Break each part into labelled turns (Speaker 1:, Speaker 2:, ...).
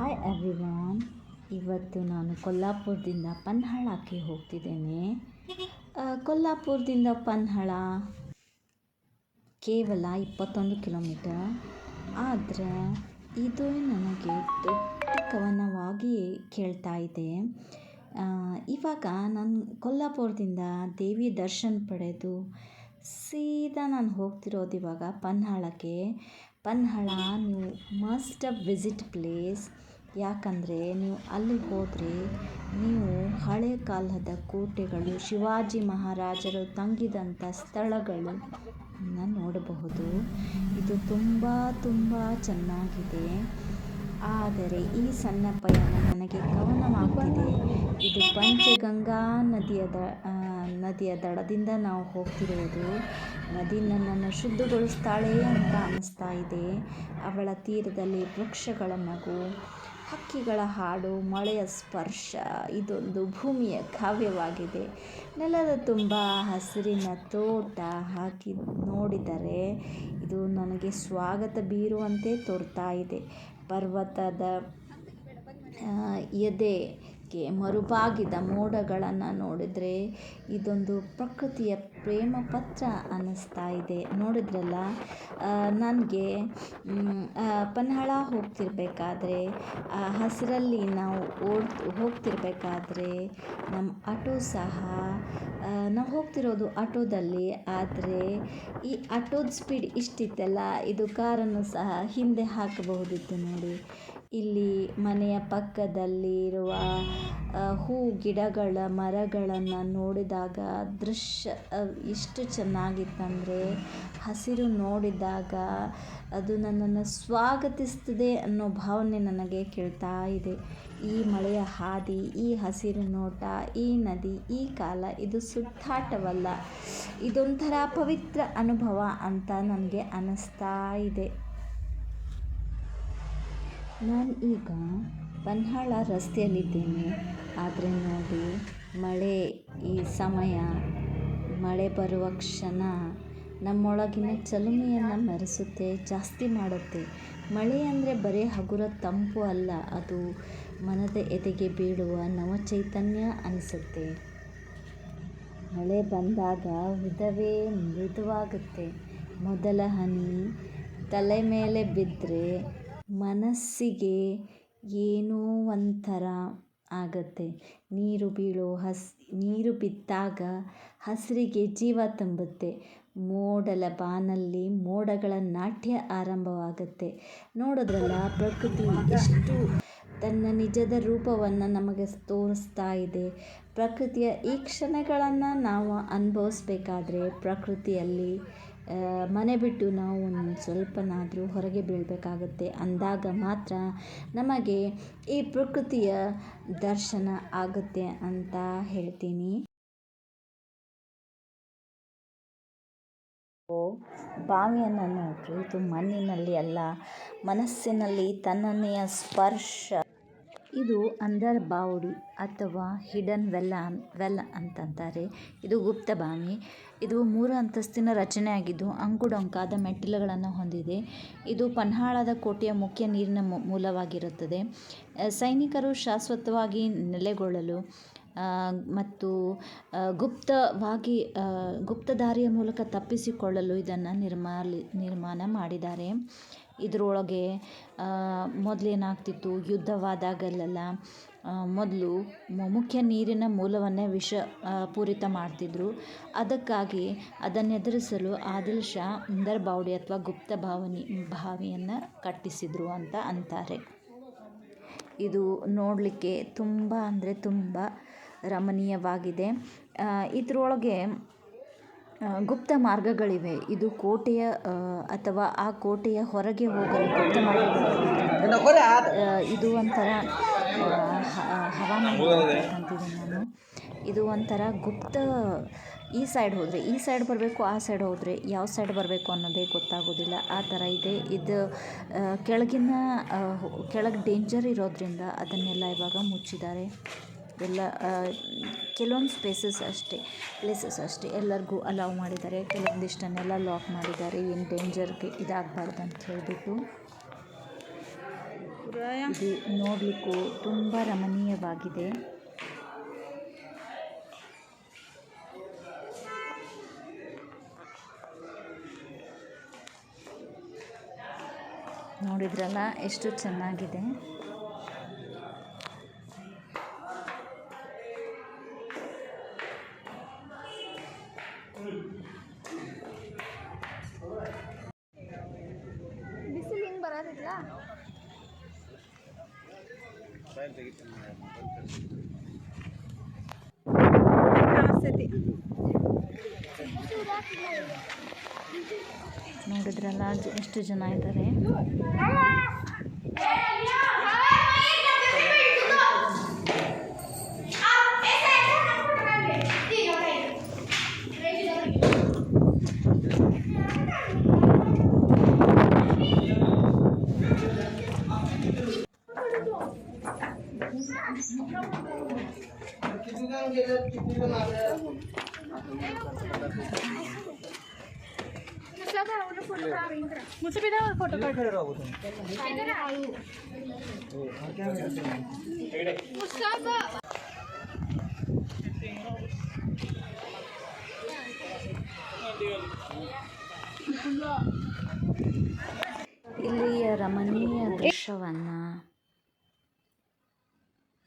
Speaker 1: Hi everyone. ಇವತ್ತು ನಾನು ಕೊಲ್ಲಾಪುರದಿಂದ ಪನ್ಹಾಳಕ್ಕೆ ಹೋಗ್ತಿದ್ದೇನೆ. ಕೊಲ್ಲಾಪುರದಿಂದ ಪನ್ಹಾಳ ಕೇವಲ 21 ಕಿಲೋಮೀಟರ್. ಆದರೆ ಇದು ನನಗೆ ದೊಡ್ಡ ಕವನವಾಗಿ ಕೇಳ್ತಾ ಇದೆ. ಇವಾಗ ನಾನು ಕೊಲ್ಲಾಪುರದಿಂದ ದೇವಿ ದರ್ಶನ ಪಡೆದು ಸೀದಾ ನಾನು ಹೋಗ್ತಿರೋದು ಇವಾಗ ಪನ್ಹಾಳಕ್ಕೆ. ಪನ್ಹಾಳ ನೀವು ಮಸ್ಟ್ ವಿಸಿಟ್ ಪ್ಲೇಸ್. ಯಾಕಂದರೆ ನೀವು ಅಲ್ಲಿ ಹೋದರೆ ನೀವು ಹಳೆ ಕಾಲದ ಕೋಟೆಗಳು, ಶಿವಾಜಿ ಮಹಾರಾಜರು ತಂಗಿದಂಥ ಸ್ಥಳಗಳನ್ನು ನೋಡಬಹುದು. ಇದು ತುಂಬ ಚೆನ್ನಾಗಿದೆ. ಆದರೆ ಈ ಸಣ್ಣ ಪಯಣ ನನಗೆ ಕವನವಾಗ್ತಿದೆ. ಇದು ಪಂಚಗಂಗಾ ನದಿಯ ದಡದಿಂದ ನಾವು ಹೋಗ್ತಿರೋದು. ನದಿ ನನ್ನನ್ನು ಶುದ್ಧಗೊಳಿಸ್ತಾಳೆ ಅಂತ ಅನ್ನಿಸ್ತಾ ಇದೆ. ಅವಳ ತೀರದಲ್ಲಿ ವೃಕ್ಷಗಳ ನಗು, ಹಕ್ಕಿಗಳ ಹಾಡು, ಮಳೆಯ ಸ್ಪರ್ಶ, ಇದೊಂದು ಭೂಮಿಯ ಕಾವ್ಯವಾಗಿದೆ. ನೆಲದ ತುಂಬ ಹಸಿರಿನ ತೋಟ ಹಾಕಿ ನೋಡಿದರೆ ಇದು ನನಗೆ ಸ್ವಾಗತ ಬೀರುವಂತೆ ತೋರ್ತಾ ಇದೆ. ಪರ್ವತದ ಎದೆಗೆ ಮರುಬಾಗಿದ ಮೋಡಗಳನ್ನು ನೋಡಿದರೆ ಇದೊಂದು ಪ್ರಕೃತಿಯ ಪ್ರೇಮ ಪತ್ರ ಅನ್ನಿಸ್ತಾ ಇದೆ. ನೋಡಿದ್ರಲ್ಲ, ನನಗೆ ಪನ್ಹಾಳ ಹೋಗ್ತಿರ್ಬೇಕಾದ್ರೆ ಹಸಿರಲ್ಲಿ ನಾವು ಹೋಗ್ತಿರ್ಬೇಕಾದ್ರೆ ನಮ್ಮ ಆಟೋ ಸಹ, ನಾವು ಹೋಗ್ತಿರೋದು ಆಟೋದಲ್ಲಿ. ಆದರೆ ಈ ಆಟೋದ ಸ್ಪೀಡ್ ಇಷ್ಟಿತ್ತಲ್ಲ, ಇದು ಕಾರನ್ನು ಸಹ ಹಿಂದೆ ಹಾಕಬಹುದಿತ್ತು ನೋಡಿ. ಇಲ್ಲಿ ಮನೆಯ ಪಕ್ಕದಲ್ಲಿ ಇರುವ ಹೂ ಗಿಡಗಳ ಮರಗಳನ್ನು ನೋಡಿದಾಗ ದೃಶ್ಯ ಎಷ್ಟು ಚೆನ್ನಾಗಿತ್ತಂದರೆ, ಹಸಿರು ನೋಡಿದಾಗ ಅದು ನನ್ನನ್ನು ಸ್ವಾಗತಿಸ್ತದೆ ಅನ್ನೋ ಭಾವನೆ ನನಗೆ ಕೇಳ್ತಾ ಇದೆ. ಈ ಮಳೆಯ ಹಾದಿ, ಈ ಹಸಿರು ನೋಟ, ಈ ನದಿ, ಈ ಕಾಲ, ಇದು ಸುತ್ತಾಟವಲ್ಲ, ಇದೊಂಥರ ಪವಿತ್ರ ಅನುಭವ ಅಂತ ನನಗೆ ಅನ್ನಿಸ್ತಾ ಇದೆ. ನಾನು ಈಗ ಪನ್ಹಾಳ ರಸ್ತೆಯಲ್ಲಿದ್ದೇನೆ. ಆದರೆ ನೋಡಿ, ಮಳೆ ಈ ಸಮಯ, ಮಳೆ ಬರುವ ಕ್ಷಣ ನಮ್ಮೊಳಗಿನ ಚಲುಮೆಯನ್ನು ಮೆರೆಸುತ್ತೆ, ಜಾಸ್ತಿ ಮಾಡುತ್ತೆ. ಮಳೆ ಅಂದರೆ ಬರೀ ಹಗುರ ತಂಪು ಅಲ್ಲ, ಅದು ಮನದ ಎದೆಗೆ ಬೀಳುವ ನವಚೈತನ್ಯ ಅನಿಸುತ್ತೆ. ಮಳೆ ಬಂದಾಗ ಹೃದಯವೇ ಮೃದುವಾಗುತ್ತೆ. ಮೊದಲ ಹನಿ ತಲೆ ಮೇಲೆ ಬಿದ್ದರೆ ಮನಸ್ಸಿಗೆ ಏನೋ ಒಂಥರ ಆಗುತ್ತೆ. ನೀರು ಬಿದ್ದಾಗ ಹಸಿರಿಗೆ ಜೀವ ತುಂಬುತ್ತೆ. ಮೋಡಲ ಬಾನಲ್ಲಿ ಮೋಡಗಳ ನಾಟ್ಯ ಆರಂಭವಾಗುತ್ತೆ. ನೋಡಿದ್ರಲ್ಲ, ಪ್ರಕೃತಿ ಎಷ್ಟು ತನ್ನ ನಿಜದ ರೂಪವನ್ನು ನಮಗೆ ತೋರಿಸ್ತಾ ಇದೆ. ಪ್ರಕೃತಿಯ ಈ ಕ್ಷಣಗಳನ್ನು ನಾವು ಅನುಭವಿಸ್ಬೇಕಾದ್ರೆ ಪ್ರಕೃತಿಯಲ್ಲಿ ಮನೆ ಬಿಟ್ಟು ನಾವು ಒಂದು ಸ್ವಲ್ಪನಾದರೂ ಹೊರಗೆ ಬೀಳಬೇಕಾಗುತ್ತೆ. ಅಂದಾಗ ಮಾತ್ರ ನಮಗೆ ಈ ಪ್ರಕೃತಿಯ ದರ್ಶನ ಆಗುತ್ತೆ ಅಂತ ಹೇಳ್ತೀನಿ. ಬಾವಿಯನ್ನು ನೋಡ್ರಿ, ಇದು ಮಣ್ಣಿನಲ್ಲಿ ಅಲ್ಲ, ಮನಸ್ಸಿನಲ್ಲಿ ತಣ್ಣನೆಯ ಸ್ಪರ್ಶ. ಇದು ಅಂದರ್ ಬಾವಡಿ ಅಥವಾ ಹಿಡನ್ ವೆಲ್ ಅಂತಂತಾರೆ. ಇದು ಗುಪ್ತ ಬಾವಿ. ಇದು 3 ಅಂತಸ್ತಿನ ರಚನೆಯಾಗಿದ್ದು ಅಂಕುಡೊಂಕಾದ ಮೆಟ್ಟಿಲುಗಳನ್ನು ಹೊಂದಿದೆ. ಇದು ಪನ್ಹಾಳದ ಕೋಟೆಯ ಮುಖ್ಯ ನೀರಿನ ಮೂಲವಾಗಿರುತ್ತದೆ. ಸೈನಿಕರು ಶಾಶ್ವತವಾಗಿ ನೆಲೆಗೊಳ್ಳಲು ಮತ್ತು ಗುಪ್ತದಾರಿಯ ಮೂಲಕ ತಪ್ಪಿಸಿಕೊಳ್ಳಲು ಇದನ್ನು ನಿರ್ಮಾಣ ಮಾಡಿದ್ದಾರೆ. ಇದರೊಳಗೆ ಮೊದಲೇನಾಗ್ತಿತ್ತು, ಯುದ್ಧವಾದಾಗಲೆಲ್ಲ ಮೊದಲು ಮುಖ್ಯ ನೀರಿನ ಮೂಲವನ್ನೇ ವಿಷಪೂರಿತ ಮಾಡ್ತಿದ್ರು. ಅದಕ್ಕಾಗಿ ಅದನ್ನೆದುರಿಸಲು ಆದಿಲ್ ಶಾ ಅಂದರ್ ಬಾವಡಿ ಅಥವಾ ಗುಪ್ತ ಬಾವಿಯನ್ನು ಕಟ್ಟಿಸಿದ್ರು ಅಂತ ಅಂತಾರೆ. ಇದು ನೋಡಲಿಕ್ಕೆ ತುಂಬ ರಮಣೀಯವಾಗಿದೆ. ಇದರೊಳಗೆ ಗುಪ್ತ ಮಾರ್ಗಗಳಿವೆ. ಇದು ಕೋಟೆಯ ಅಥವಾ ಆ ಕೋಟೆಯ ಹೊರಗೆ ಹೋಗಲು ಗುಪ್ತ ಮಾರ್ಗಗಳಿವೆ. ಇದು ಒಂಥರ ಹವಾಮಾನ ನಾನು. ಇದು ಒಂಥರ ಗುಪ್ತ. ಈ ಸೈಡ್ ಬರಬೇಕು, ಆ ಸೈಡ್ ಹೋದರೆ ಯಾವ ಸೈಡ್ ಬರಬೇಕು ಅನ್ನೋದೇ ಗೊತ್ತಾಗೋದಿಲ್ಲ. ಆ ಥರ ಇದೆ. ಇದು ಕೆಳಗೆ ಡೇಂಜರ್ ಇರೋದ್ರಿಂದ ಅದನ್ನೆಲ್ಲ ಇವಾಗ ಮುಚ್ಚಿದ್ದಾರೆ. ಎಲ್ಲ ಕೆಲವೊಂದು ಪ್ಲೇಸಸ್ ಅಷ್ಟೇ ಎಲ್ಲರಿಗೂ ಅಲೌ ಮಾಡಿದ್ದಾರೆ. ಕೆಲವೊಂದಿಷ್ಟನ್ನೆಲ್ಲ ಲಾಕ್ ಮಾಡಿದ್ದಾರೆ, ಏನು ಡೇಂಜರ್ಗೆ ಇದಾಗಬಾರ್ದು ಅಂತ ಹೇಳಿಬಿಟ್ಟು. ಇದು ನೋಡಲಿಕ್ಕೂ ತುಂಬ ರಮಣೀಯವಾಗಿದೆ. ನೋಡಿದ್ರಲ್ಲ ಎಷ್ಟು ಚೆನ್ನಾಗಿದೆ.
Speaker 2: ಬಿಸಿಲು ಹಿಂಗೆ ಬರೋದಿಲ್ಲ.
Speaker 1: ನೋಡಿದ್ರಲ್ಲ ಎಷ್ಟು ಜನ ಇದ್ದಾರೆ.
Speaker 2: फोटो
Speaker 1: ಇಲ್ಲಿಯ ರಮಣೀಯ ದೃಶ್ಯವನ್ನು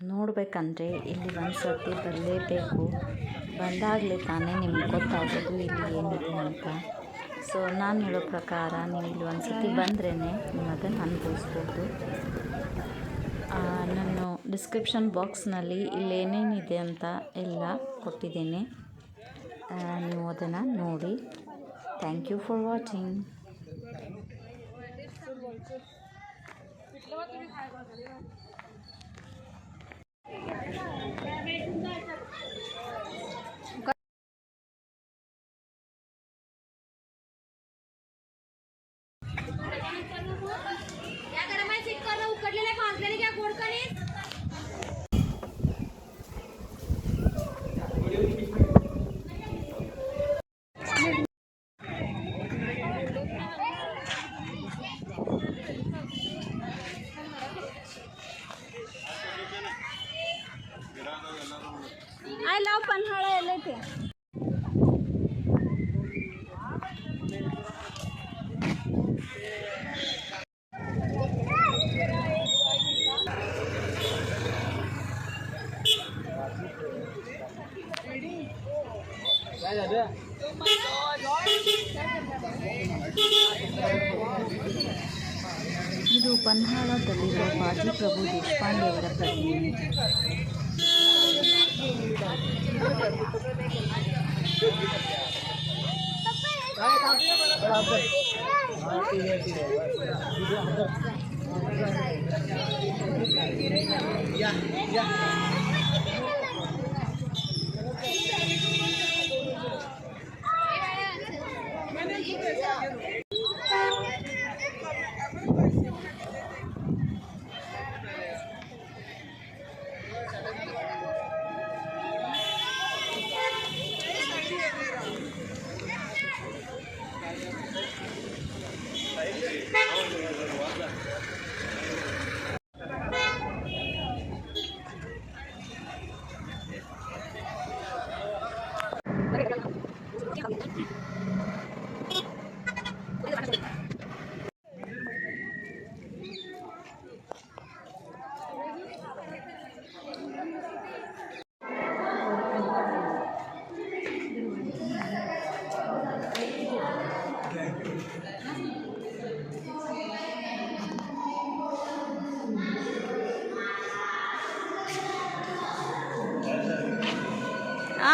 Speaker 1: ನೋಡಬೇಕಂದ್ರೆ ಇಲ್ಲಿ ಒಂದು ಸರ್ತಿ ಬರಲೇಬೇಕು. ಬಂದಾಗಲೇ ತಾನೇ ನಿಮ್ಗೆ ಗೊತ್ತಾಗೋದು ಇಲ್ಲಿ ಏನಿದೆ ಅಂತ. ಸೊ ನಾನು ಹೇಳೋ ಪ್ರಕಾರ ನೀವು ಇಲ್ಲಿ ಒಂದು ಸರ್ತಿ ಬಂದ್ರೇ ನೀವು ಅದನ್ನು ಅನುಭವಿಸ್ಬೋದು. ನಾನು ಡಿಸ್ಕ್ರಿಪ್ಷನ್ ಬಾಕ್ಸ್ನಲ್ಲಿ ಇಲ್ಲಿ ಏನೇನಿದೆ ಅಂತ ಎಲ್ಲ ಕೊಟ್ಟಿದ್ದೇನೆ. ನೀವು ಅದನ್ನು ನೋಡಿ. Thank you for watching.
Speaker 2: I love Panhala ಎಲ್ಲೈತೆ.
Speaker 1: ಇದು ಪನ್ಹಾಳದಲ್ಲಿರುವ ಬಾಜಿ ಪ್ರಭು ದೇಶಪಾಂಡೆ ಅವರ ಪ್ರತಿಮೆ.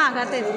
Speaker 2: ಆಗತ್ತೈತಿ.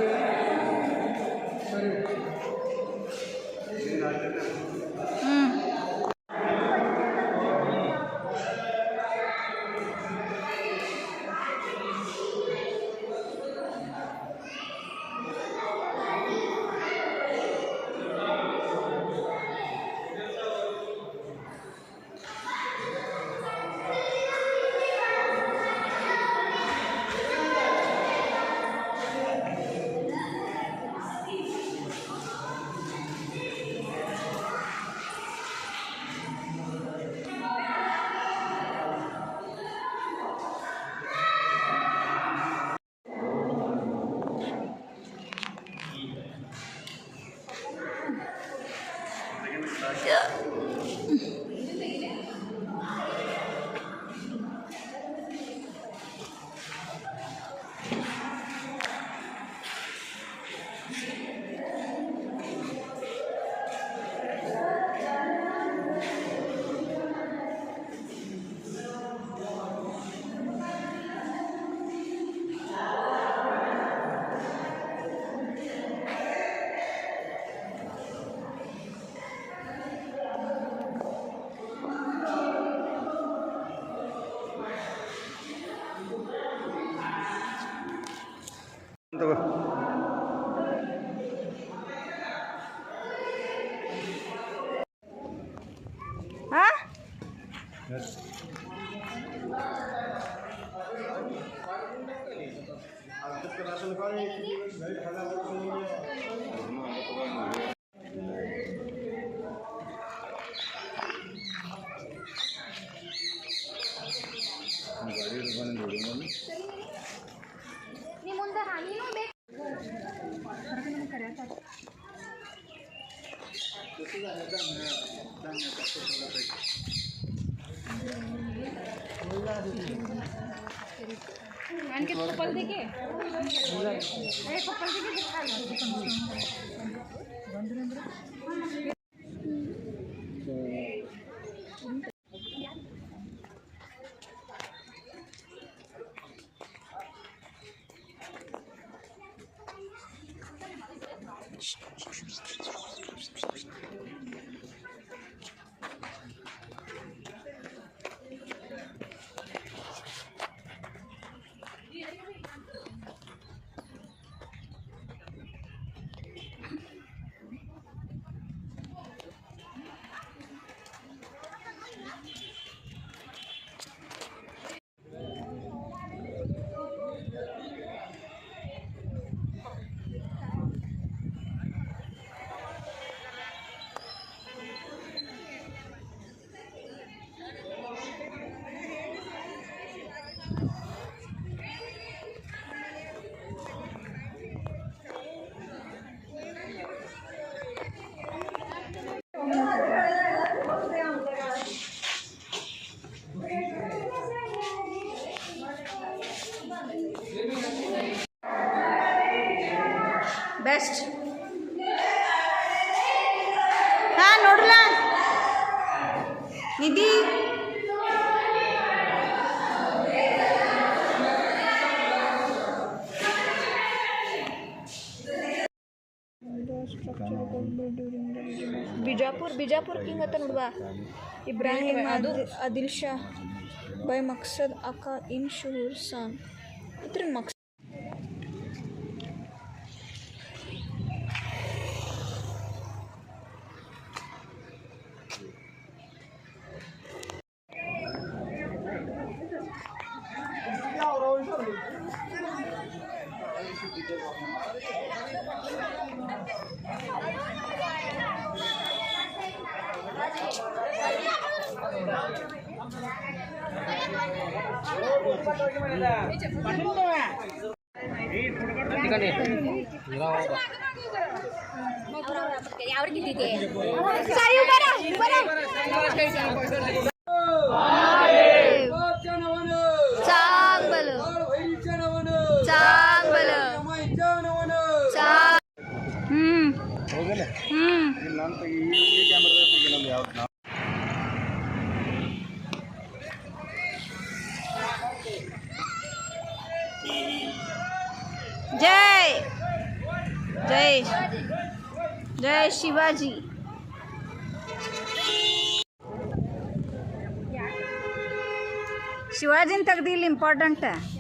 Speaker 2: ನೀ ಮುಂದೆ ನೀನು ಬೇಕು आणखी पप्पल देखील पप्पल
Speaker 1: ಬೆಸ್ಟ್ ಹಾಂ ನೋಡ್ರಲ್ಲ ನಿಧಿ ಬಿಜಾಪುರ್ ಕಿಂಗ್ ಅಂತ ನೋಡುವ ಇಬ್ರಾಹಿಂ ಆದಿಲ್ ಶಾ ಬೈ ಮಕ್ಸದ್ ಅಕ್ಕ ಇನ್ ಶೂರ್ ಸಾನ್ ಇದ್ರ ಮಕ್ಸದ್ जय जय जय शिवाजी शिवाजी तगदील इंपॉर्टेंट है